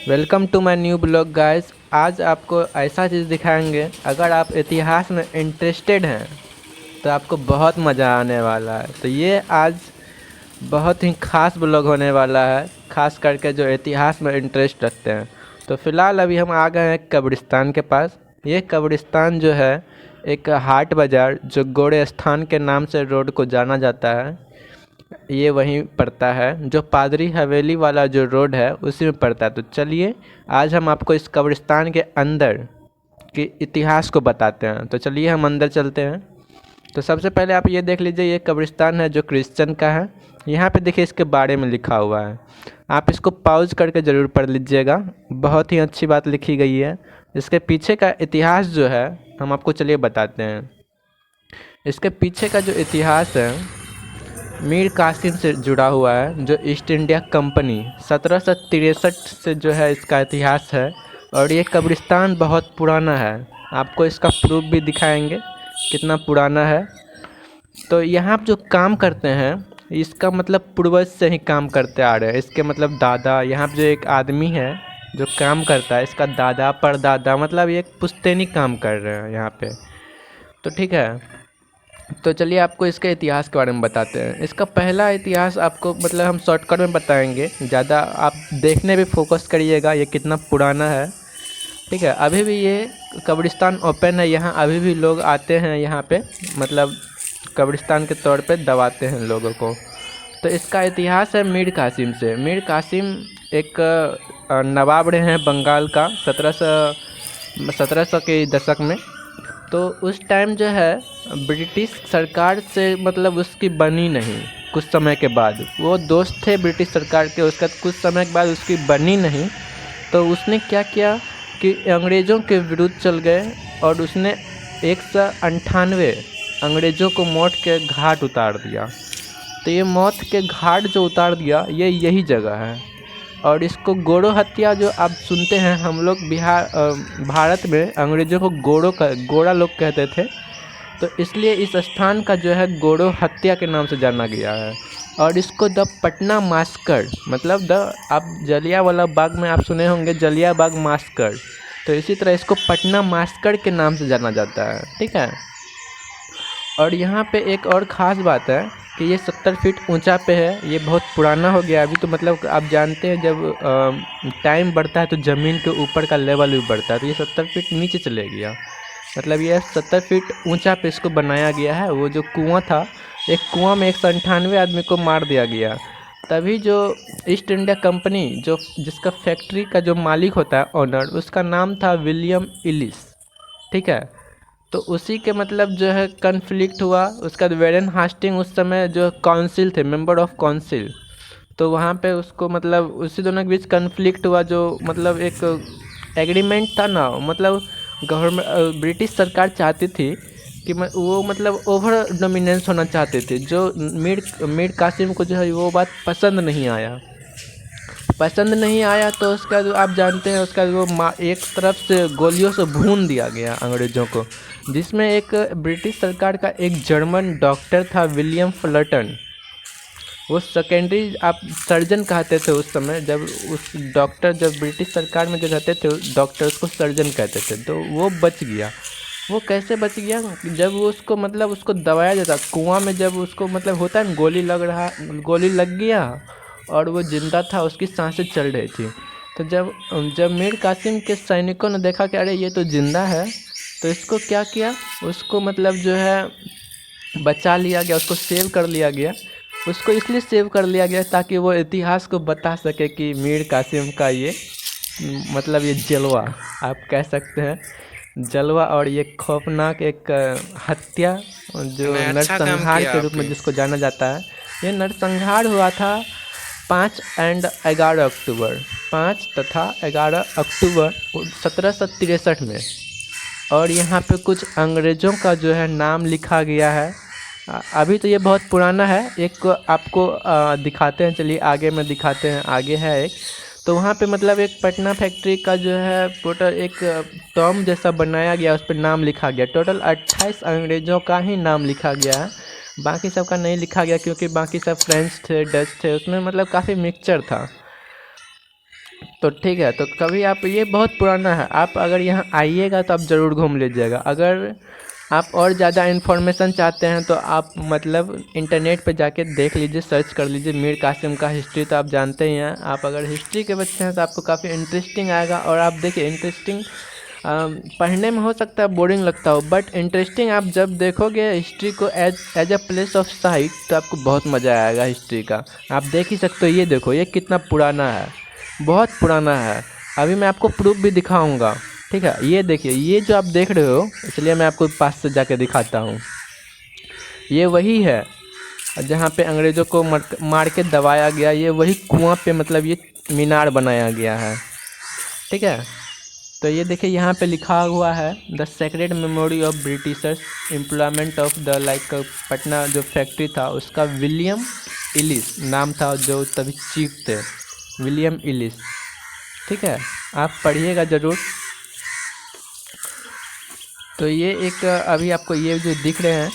Welcome to my new blog guys. आज आपको ऐसा चीज़ दिखाएंगे, अगर आप इतिहास में इंटरेस्टेड हैं तो आपको बहुत मज़ा आने वाला है। तो ये आज बहुत ही ख़ास ब्लॉग होने वाला है, ख़ास करके जो इतिहास में इंटरेस्ट रखते हैं। तो फ़िलहाल अभी हम आ गए हैं कब्रिस्तान के पास। ये कब्रिस्तान जो है एक हाट बाज़ार जो गोड़े स्थान के नाम से रोड को जाना जाता है, ये वहीं पड़ता है। जो पादरी हवेली वाला जो रोड है उसी में पड़ता है। तो चलिए आज हम आपको इस कब्रिस्तान के अंदर के इतिहास को बताते हैं। तो चलिए हम अंदर चलते हैं। तो सबसे पहले आप ये देख लीजिए, ये कब्रिस्तान है जो क्रिश्चियन का है। यहाँ पे देखिए इसके बारे में लिखा हुआ है, आप इसको पॉज करके ज़रूर पढ़ लीजिएगा, बहुत ही अच्छी बात लिखी गई है। इसके पीछे का इतिहास जो है हम आपको चलिए बताते हैं। इसके पीछे का जो इतिहास है मीर कासिम से जुड़ा हुआ है, जो ईस्ट इंडिया कंपनी 1763 से जो है इसका इतिहास है। और ये कब्रिस्तान बहुत पुराना है, आपको इसका प्रूफ भी दिखाएंगे कितना पुराना है। तो यहाँ जो काम करते हैं इसका मतलब पूर्वज से ही काम करते आ रहे हैं। इसके मतलब दादा, यहाँ पे जो एक आदमी है जो काम करता है, इसका दादा परदादा, मतलब ये एक पुश्तैनी काम कर रहे हैं यहाँ पे। तो ठीक है, तो चलिए आपको इसके इतिहास के बारे में बताते हैं। इसका पहला इतिहास आपको मतलब हम शॉर्टकट में बताएंगे, ज़्यादा आप देखने पे फोकस करिएगा ये कितना पुराना है। ठीक है, अभी भी ये कब्रिस्तान ओपन है, यहाँ अभी भी लोग आते हैं यहाँ पे, मतलब कब्रिस्तान के तौर पे दबाते हैं लोगों को। तो इसका इतिहास है मीर कासिम से। मीर कासिम एक नवाब रहे हैं बंगाल का 1700 के दशक में। तो उस टाइम जो है ब्रिटिश सरकार से मतलब उसकी बनी नहीं। कुछ समय के बाद वो दोस्त थे ब्रिटिश सरकार के, उसका कुछ समय के बाद उसकी बनी नहीं। तो उसने क्या किया कि अंग्रेज़ों के विरुद्ध चल गए और उसने 198 अंग्रेज़ों को मौत के घाट उतार दिया। तो ये मौत के घाट जो उतार दिया ये यही जगह है। और इसको गोड़ो हत्या जो आप सुनते हैं, हम लोग भारत में अंग्रेज़ों को गोड़ा लोग कहते थे। तो इसलिए इस स्थान का जो है गोड़ो हत्या के नाम से जाना गया है। और इसको द पटना मास्कर, मतलब आप जलियांवाला बाग में आप सुने होंगे जलिया बाग मास्कर, तो इसी तरह इसको पटना मास्कर के नाम से जाना जाता है। ठीक है, और यहाँ पे एक और ख़ास बात है कि ये 70 फीट ऊंचा पे है। ये बहुत पुराना हो गया अभी। तो मतलब आप जानते हैं जब टाइम बढ़ता है तो ज़मीन के ऊपर का लेवल भी बढ़ता है। तो ये 70 फीट नीचे चले गया, मतलब ये 70 फीट ऊंचा पे इसको बनाया गया है। वो जो कुआं था, एक कुआं में 198 आदमी को मार दिया गया। तभी जो ईस्ट इंडिया कंपनी जो जिसका फैक्ट्री का जो मालिक होता है ओनर, उसका नाम था विलियम इलिस। ठीक है, तो उसी के मतलब जो है कन्फ्लिक्ट हुआ। उसका वेरन हास्टिंग उस समय जो काउंसिल थे, मेंबर ऑफ काउंसिल, तो वहाँ पे उसको मतलब उसी दोनों के बीच कन्फ्लिक्ट हुआ। जो मतलब एक एग्रीमेंट था ना, मतलब गवर्नमेंट ब्रिटिश सरकार चाहती थी कि वो मतलब ओवर डोमिनेंस होना चाहते थे। जो मीर कासिम को जो है वो बात पसंद नहीं आया। तो उसका जो आप जानते हैं उसका वो एक तरफ से गोलियों से भून दिया गया अंग्रेज़ों को, जिसमें एक ब्रिटिश सरकार का एक जर्मन डॉक्टर था विलियम फुलटन। वो सेकेंडरी आप सर्जन कहते थे उस समय, जब उस डॉक्टर जब ब्रिटिश सरकार में जो रहते थे डॉक्टर उसको सर्जन कहते थे। तो वो बच गया। वो कैसे बच गया? जब वो उसको मतलब उसको दबाया जाता कुआं में, जब उसको मतलब होता है गोली लग गया और वो जिंदा था, उसकी सांसें चल रही थी। तो जब मीर कासिम के सैनिकों ने देखा कि अरे ये तो जिंदा है, तो इसको क्या किया, उसको मतलब जो है बचा लिया गया, उसको सेव कर लिया गया। उसको इसलिए सेव कर लिया गया ताकि वो इतिहास को बता सके कि मीर कासिम का ये मतलब ये जलवा आप कह सकते हैं। जलवा और ये खौफनाक एक हत्या जो मैंने अच्छा काम नरसंहार किया के रूप में आपकी। जिसको जाना जाता है। ये नरसंहार हुआ था 5 एंड 11 अक्टूबर, 5 तथा 11 अक्टूबर 1763 में। और यहाँ पे कुछ अंग्रेज़ों का जो है नाम लिखा गया है। अभी तो ये बहुत पुराना है। एक आपको दिखाते हैं, चलिए आगे में दिखाते हैं। आगे है एक, तो वहाँ पे मतलब एक पटना फैक्ट्री का जो है टोटल एक टॉम जैसा बनाया गया, उस पर नाम लिखा गया। टोटल 28 अंग्रेज़ों का ही नाम लिखा गया है, बाकी सब का नहीं लिखा गया क्योंकि बाकी सब फ्रेंच थे, डच थे, उसमें मतलब काफ़ी मिक्सचर था। तो ठीक है, तो कभी आप, ये बहुत पुराना है, आप अगर यहाँ आइएगा तो आप ज़रूर घूम लीजिएगा। अगर आप और ज़्यादा इन्फॉर्मेशन चाहते हैं तो आप मतलब इंटरनेट पे जाके देख लीजिए, सर्च कर लीजिए मीर कासिम का हिस्ट्री। तो आप जानते ही हैं, आप अगर हिस्ट्री के बच्चे हैं तो आपको काफ़ी इंटरेस्टिंग आएगा। और आप देखिए इंटरेस्टिंग, पढ़ने में हो सकता है बोरिंग लगता हो, बट इंटरेस्टिंग आप जब देखोगे हिस्ट्री को as a place of site, तो आपको बहुत मज़ा आएगा हिस्ट्री का। आप देख ही सकते हो, ये देखो ये कितना पुराना है, बहुत पुराना है। अभी मैं आपको प्रूफ भी दिखाऊंगा, ठीक है। ये देखिए, ये जो आप देख रहे हो, इसलिए मैं आपको पास से जाके दिखाता हूँ। ये वही है जहाँ पे अंग्रेज़ों को मार के दबाया गया। ये वही कुआं पे मतलब ये मीनार बनाया गया है, ठीक है। तो ये देखिए यहाँ पे लिखा हुआ है the sacred memory of Britishers employment of the like Patna जो फैक्ट्री था उसका विलियम इलिस नाम था, जो तभी चीफ थे, विलियम इलिस, ठीक है। आप पढ़िएगा ज़रूर। तो ये एक अभी आपको ये जो दिख रहे हैं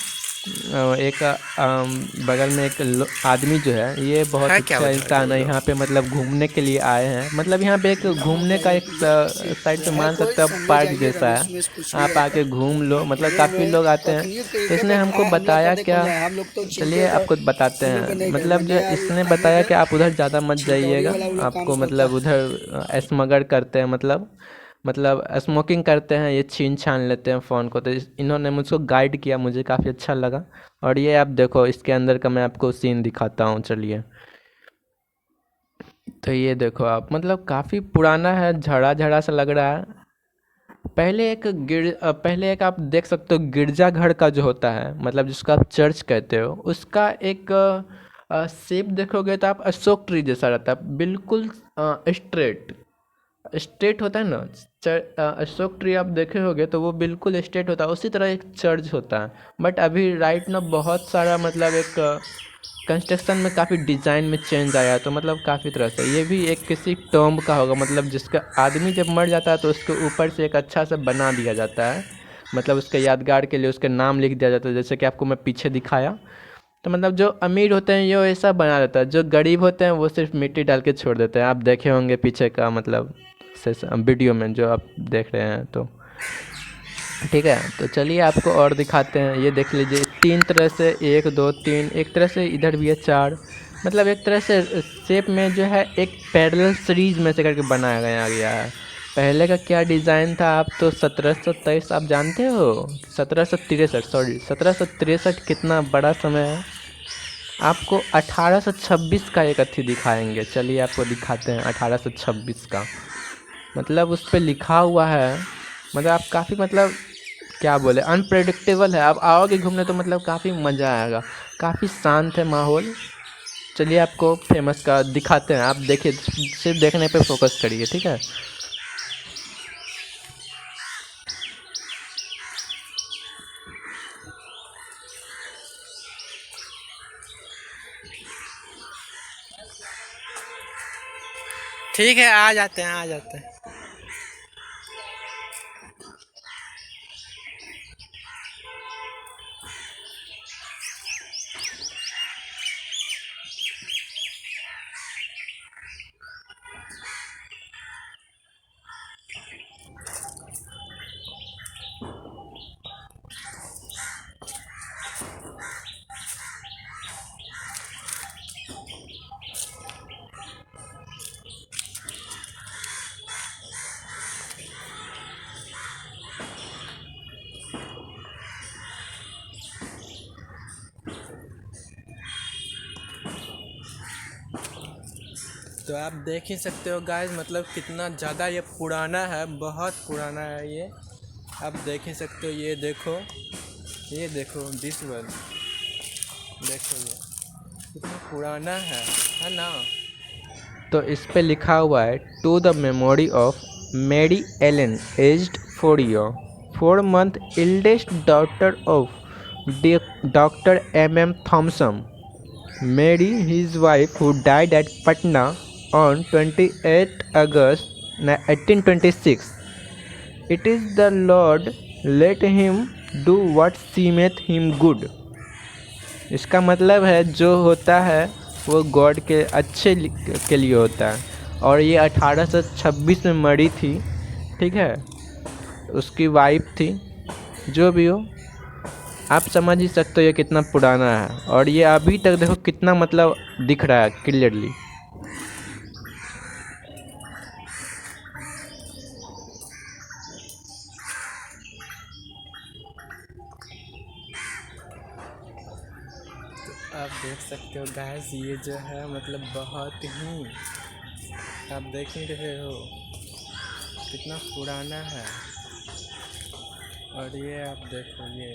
एक बगल में एक आदमी जो है, ये बहुत है क्या अच्छा उधर इंसान है। बोलो। यहाँ पे मतलब घूमने के लिए आए हैं, मतलब यहाँ पे एक घूमने का एक साइड पे मान सकते हो पार्क जैसा है। आप आके घूम लो, मतलब काफ़ी लोग आते हैं। तो इसने हमको बताया क्या, चलिए आपको बताते हैं। मतलब जो इसने बताया कि आप उधर ज़्यादा मत जाइएगा, आपको मतलब उधर स्मगल करते हैं, मतलब स्मोकिंग करते हैं, ये छीन छान लेते हैं फ़ोन को। तो इन्होंने मुझको गाइड किया, मुझे काफ़ी अच्छा लगा। और ये आप देखो, इसके अंदर का मैं आपको सीन दिखाता हूँ, चलिए। तो ये देखो आप, मतलब काफ़ी पुराना है, झड़ा झड़ा सा लग रहा है। पहले एक आप देख सकते हो गिरजाघर का जो होता है, मतलब जिसको आप चर्च कहते हो, उसका एक शेप देखोगे तो आप अशोक ट्री जैसा रहता है, बिल्कुल स्ट्रेट स्ट्रेट होता है ना। अशोक ट्री आप देखे होगे तो वो बिल्कुल स्ट्रेट होता है, उसी तरह एक चर्च होता है। बट अभी राइट ना बहुत सारा मतलब एक कंस्ट्रक्शन में काफ़ी डिज़ाइन में चेंज आया है, तो मतलब काफ़ी तरह से ये भी एक किसी टॉम्ब का होगा, मतलब जिसका आदमी जब मर जाता है तो उसके ऊपर से एक अच्छा सा बना दिया जाता है, मतलब उसके यादगार के लिए उसके नाम लिख दिया जाता है, जैसे कि आपको मैं पीछे दिखाया। तो मतलब जो अमीर होते हैं ये ऐसा बना देता है, जो गरीब होते हैं वो सिर्फ मिट्टी डाल के छोड़ देते हैं। आप देखे होंगे पीछे का मतलब वीडियो में जो आप देख रहे हैं, तो ठीक है। तो चलिए आपको और दिखाते हैं। ये देख लीजिए, 3 तरह से, 1 2 3, एक तरह से इधर भी है 4, मतलब एक तरह से शेप में जो है एक पैरेलल सीरीज में से करके बनाया गया है। पहले का क्या डिज़ाइन था, आप तो 1723 आप जानते हो, 1763, सॉरी 1763 कितना बड़ा समय है। आपको 1826 का एक अथी दिखाएंगे, चलिए आपको दिखाते हैं 1826 का। मतलब उस पर लिखा हुआ है, मतलब आप काफ़ी मतलब क्या बोले, अनप्रेडिक्टेबल है। आप आओगे घूमने तो मतलब काफ़ी मज़ा आएगा, काफ़ी शांत है माहौल। चलिए आपको फेमस का दिखाते हैं, आप देखिए, सिर्फ देखने पे फोकस करिए, ठीक है। ठीक है, आ जाते हैं, आ जाते हैं। तो आप देख ही सकते हो गाइस, मतलब कितना ज़्यादा ये पुराना है, बहुत पुराना है ये। आप देख ही सकते हो, ये देखो दिस वन, देखो ये कितना पुराना है ना। तो इस पे लिखा हुआ है to the memory of Mary Allen aged 4 month eldest daughter of doctor M.M. Thomson, Mary his wife who died at Patna on 28 August 1826. It is the Lord, let him do what seemeth him good. इसका मतलब है जो होता है वो God के अच्छे के लिए होता है। और ये 1826 में मरी थी, ठीक है, उसकी वाइफ थी। जो भी हो, आप समझ ही सकते हो ये कितना पुराना है। और ये अभी तक देखो कितना मतलब दिख रहा है क्लियरली। आप देख सकते हो गाइस, ये जो है मतलब बहुत ही, आप देख ही रहे हो कितना पुराना है। और ये आप देखो ये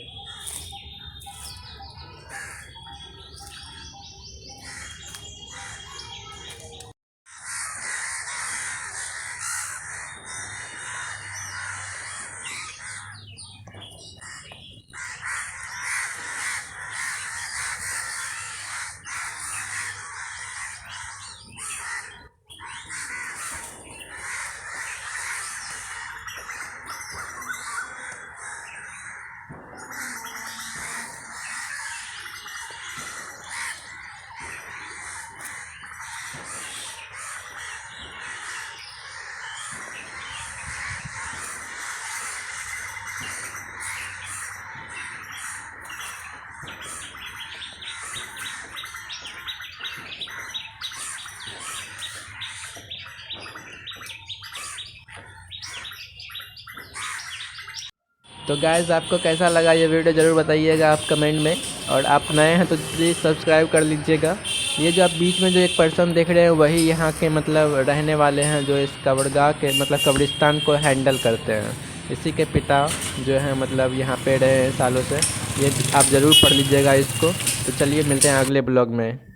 तो गाइस आपको कैसा लगा ये वीडियो ज़रूर बताइएगा आप कमेंट में। और आप नए हैं तो प्लीज़ सब्सक्राइब कर लीजिएगा। ये जो आप बीच में जो एक पर्सन देख रहे हैं वही यहाँ के मतलब रहने वाले हैं, जो इस कब्रगाह के मतलब कब्रिस्तान को हैंडल करते हैं। इसी के पिता जो है मतलब यहाँ पे रहे हैं सालों से। ये आप ज़रूर पढ़ लीजिएगा इसको। तो चलिए मिलते हैं अगले ब्लॉग में।